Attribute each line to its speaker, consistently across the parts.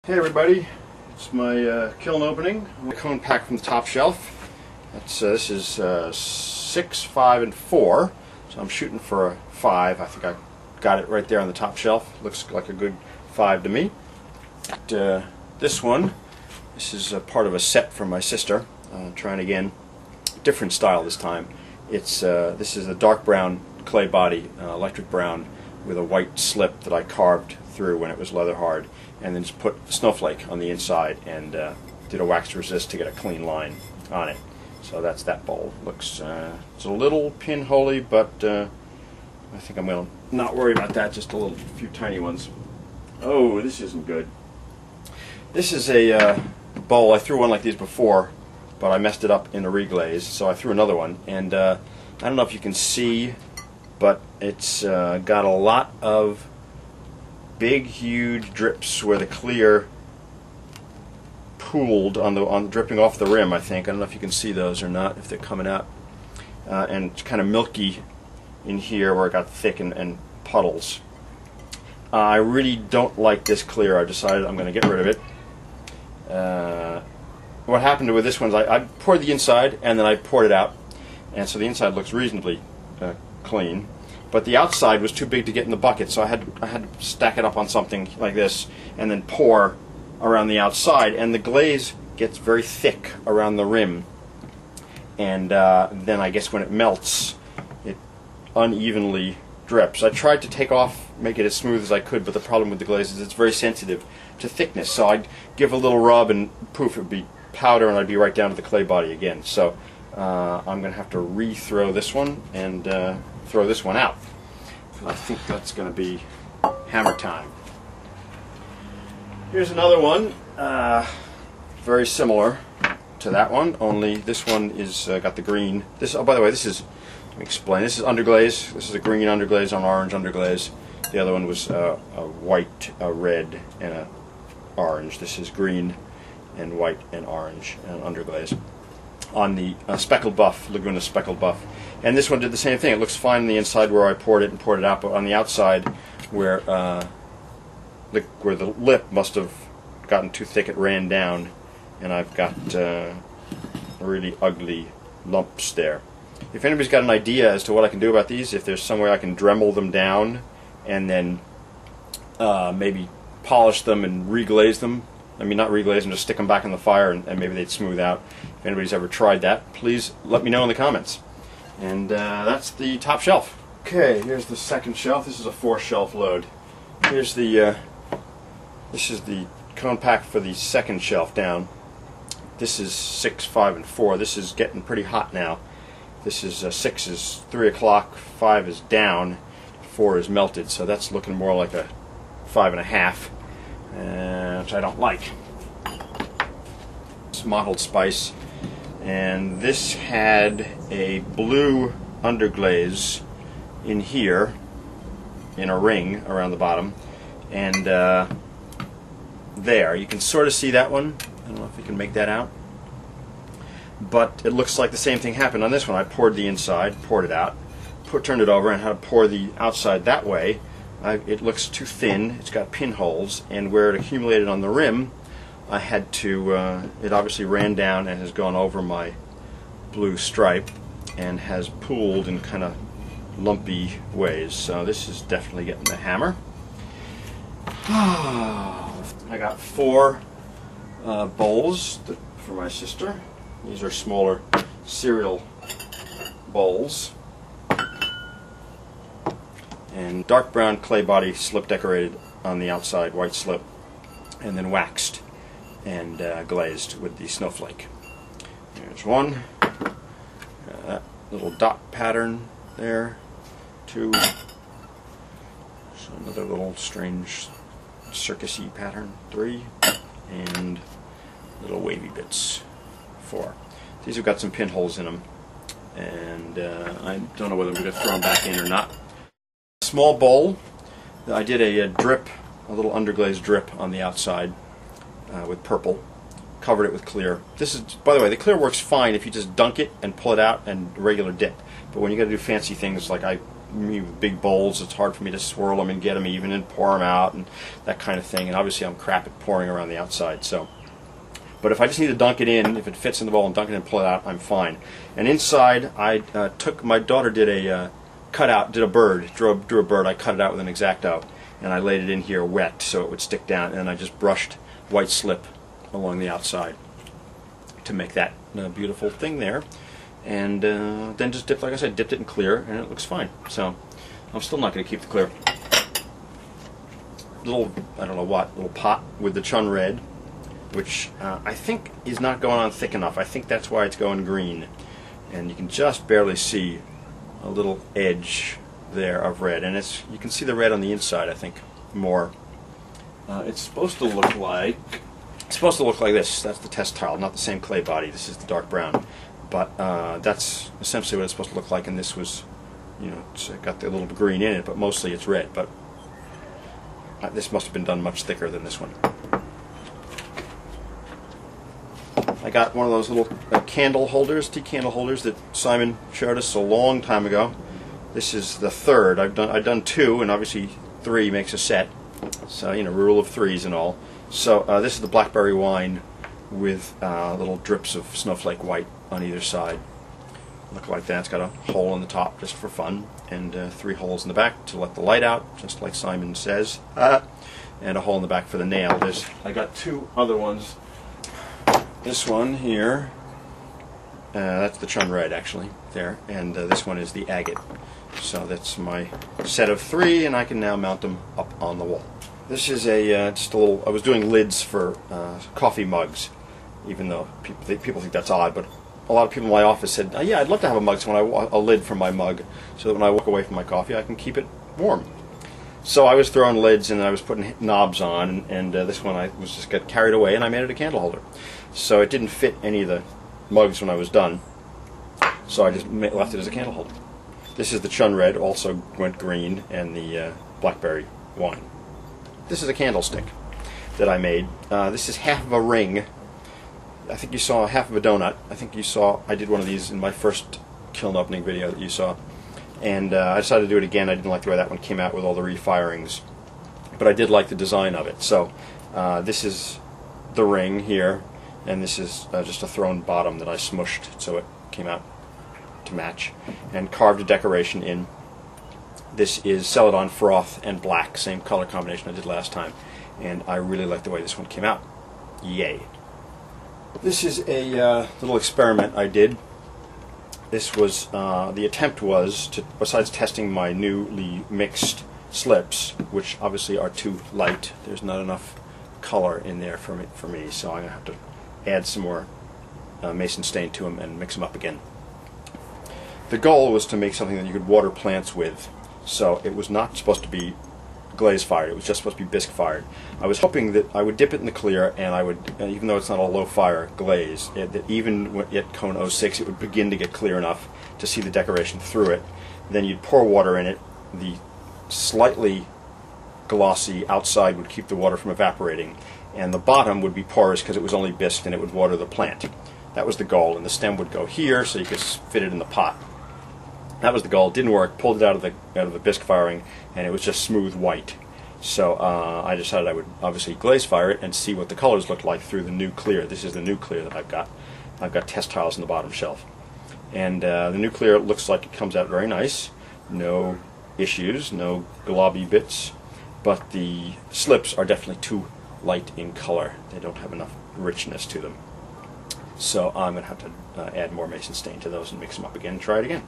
Speaker 1: Hey everybody, it's my kiln opening. My cone pack from the top shelf. This is 6, 5, and 4, so I'm shooting for a 5. I think I got it right there on the top shelf. Looks like a good 5 to me. This is part of a set from my sister. Trying again, different style this time. This is a dark brown clay body, electric brown, with a white slip that I carved through when it was leather hard, and then just put a snowflake on the inside and did a wax resist to get a clean line on it. So that's that bowl. Looks it's a little pinholy, but I think I'm going to not worry about that. Just a few tiny ones. Oh, this isn't good. This is a bowl. I threw one like these before, but I messed it up in a reglaze, so I threw another one. And I don't know if you can see, but it's got a lot of big, huge drips where the clear pooled on dripping off the rim. I think. I don't know if you can see those or not, if they're coming out, and it's kind of milky in here where it got thick and puddles. I really don't like this clear. I decided I'm going to get rid of it. What happened with this one is I poured the inside and then I poured it out, and so the inside looks reasonably clean. But the outside was too big to get in the bucket, so I had to stack it up on something like this and then pour around the outside, and the glaze gets very thick around the rim, and then I guess when it melts it unevenly drips. I tried to make it as smooth as I could, but the problem with the glaze is it's very sensitive to thickness, so I'd give a little rub and poof, it would be powder and I'd be right down to the clay body again. So I'm going to have to re-throw this one and throw this one out. I think that's going to be hammer time. Here's another one, very similar to that one, only this one is got the green. Oh, by the way, let me explain. This is underglaze. This is a green underglaze on orange underglaze. The other one was a white, a red, and a orange. This is green and white and orange and underglaze on the speckled buff, Laguna speckled buff. And this one did the same thing. It looks fine on the inside where I poured it out, but on the outside where the lip must have gotten too thick, it ran down, and I've got really ugly lumps there. If anybody's got an idea as to what I can do about these, if there's some way I can Dremel them down and then maybe polish them and reglaze them, I mean not reglaze them, just stick them back in the fire and maybe they'd smooth out. If anybody's ever tried that, please let me know in the comments. And that's the top shelf. Okay, here's the second shelf. This is a 4-shelf load. Here's the this is the cone pack for the second shelf down. This is 6, 5, and 4. This is getting pretty hot now. This is 6 is 3 o'clock, 5 is down, 4 is melted. So that's looking more like a 5.5, which I don't like. It's mottled spice. And this had a blue underglaze in here, in a ring around the bottom, and there. You can sort of see that one. I don't know if you can make that out. But it looks like the same thing happened on this one. I poured the inside, poured it out, turned it over, and had to pour the outside that way. It looks too thin. It's got pinholes, and where it accumulated on the rim, I had to, it obviously ran down and has gone over my blue stripe and has pooled in kind of lumpy ways. So this is definitely getting the hammer. I got 4 bowls for my sister. These are smaller cereal bowls. And dark brown clay body slip decorated on the outside, white slip, and then waxed and glazed with the snowflake. There's one. That little dot pattern there. 2. So another little strange circus-y pattern. 3. And little wavy bits. 4. These have got some pinholes in them, and I don't know whether I'm going to throw them back in or not. Small bowl. I did a drip, a little underglaze drip on the outside with purple. Covered it with clear. This is, by the way, the clear works fine if you just dunk it and pull it out and regular dip. But when you got to do fancy things like I me with big bowls. It's hard for me to swirl them and get them even and pour them out and that kind of thing. And obviously I'm crap at pouring around the outside. So, but if I just need to dunk it in, if it fits in the bowl and dunk it in and pull it out, I'm fine. And inside, I took, my daughter did a cutout, did a bird, drew a bird. I cut it out with an X-Acto, and I laid it in here wet so it would stick down. And I just brushed white slip along the outside to make that beautiful thing there. And then just dipped, like I said, dipped it in clear, and it looks fine. So I'm still not going to keep the clear. Little, I don't know what, little pot with the Chun red, which I think is not going on thick enough. I think that's why it's going green. And you can just barely see a little edge there of red, and it's, you can see the red on the inside, I think, more. It's supposed to look like this. That's the test tile, not the same clay body. This is the dark brown. But that's essentially what it's supposed to look like, and this was, you know, it's got the little green in it, but mostly it's red. But this must have been done much thicker than this one. I got one of those little candle holders, tea candle holders that Simon showed us a long time ago. This is the third. I've done two, and obviously 3 makes a set. So, you know, rule of 3s and all. So this is the blackberry wine with little drips of snowflake white on either side. Look like that. It's got a hole in the top just for fun, and 3 holes in the back to let the light out, just like Simon says, and a hole in the back for the nail. I got 2 other ones. This one here, that's the Chun red actually there, and this one is the agate. So that's my set of 3, and I can now mount them up on the wall. This is just a little. I was doing lids for coffee mugs, even though people think that's odd, but a lot of people in my office said, "Yeah, I'd love to have a mug, so a lid for my mug, so that when I walk away from my coffee, I can keep it warm." So I was throwing lids and I was putting knobs on, and this one I was just got carried away, and I made it a candle holder. So it didn't fit any of the mugs when I was done, so I just left it as a candle holder. This is the Chun red, also went green, and the blackberry wine. This is a candlestick that I made. This is half of a ring. I think you saw half of a donut. I think you saw, I did one of these in my first kiln opening video that you saw. And I decided to do it again. I didn't like the way that one came out with all the refirings, but I did like the design of it. So this is the ring here, and this is just a thrown bottom that I smushed so it came out to match, and carved a decoration in. This is Celadon froth and black, same color combination I did last time, and I really like the way this one came out. Yay. This is a little experiment I did. This was, the attempt was to, besides testing my newly mixed slips, which obviously are too light, there's not enough color in there for me, so I'm going to have to add some more mason stain to them and mix them up again. The goal was to make something that you could water plants with, so it was not supposed to be glaze fired, it was just supposed to be bisque fired. I was hoping that I would dip it in the clear, and I would, even though it's not a low fire glaze, that even at cone 06 it would begin to get clear enough to see the decoration through it. Then you'd pour water in it. The slightly glossy outside would keep the water from evaporating, and the bottom would be porous because it was only bisque and it would water the plant. That was the goal, and the stem would go here so you could fit it in the pot. That was the goal. It didn't work. Pulled it out of the bisque firing, and it was just smooth white. So I decided I would obviously glaze fire it and see what the colors looked like through the new clear. This is the new clear that I've got. I've got test tiles in the bottom shelf, and the new clear looks like it comes out very nice. No issues, no globby bits, but the slips are definitely too light in color. They don't have enough richness to them. So I'm going to have to add more mason stain to those and mix them up again and try it again.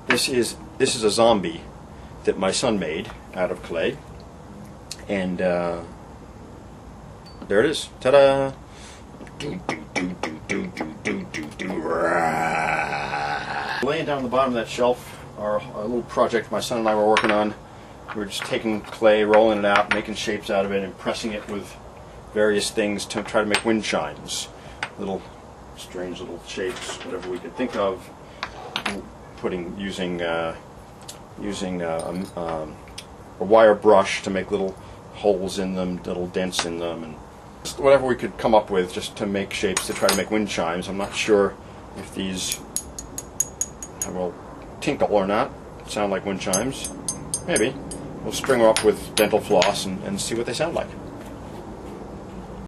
Speaker 1: This is a zombie that my son made out of clay, and there it is. Ta-da! Laying down on the bottom of that shelf, our little project my son and I were working on. We were just taking clay, rolling it out, making shapes out of it, and pressing it with various things to try to make wind chimes. Little strange little shapes, whatever we could think of. Using a wire brush to make little holes in them, little dents in them, and just whatever we could come up with just to make shapes to try to make wind chimes. I'm not sure if these will tinkle or not, sound like wind chimes. Maybe. We'll string them up with dental floss and see what they sound like.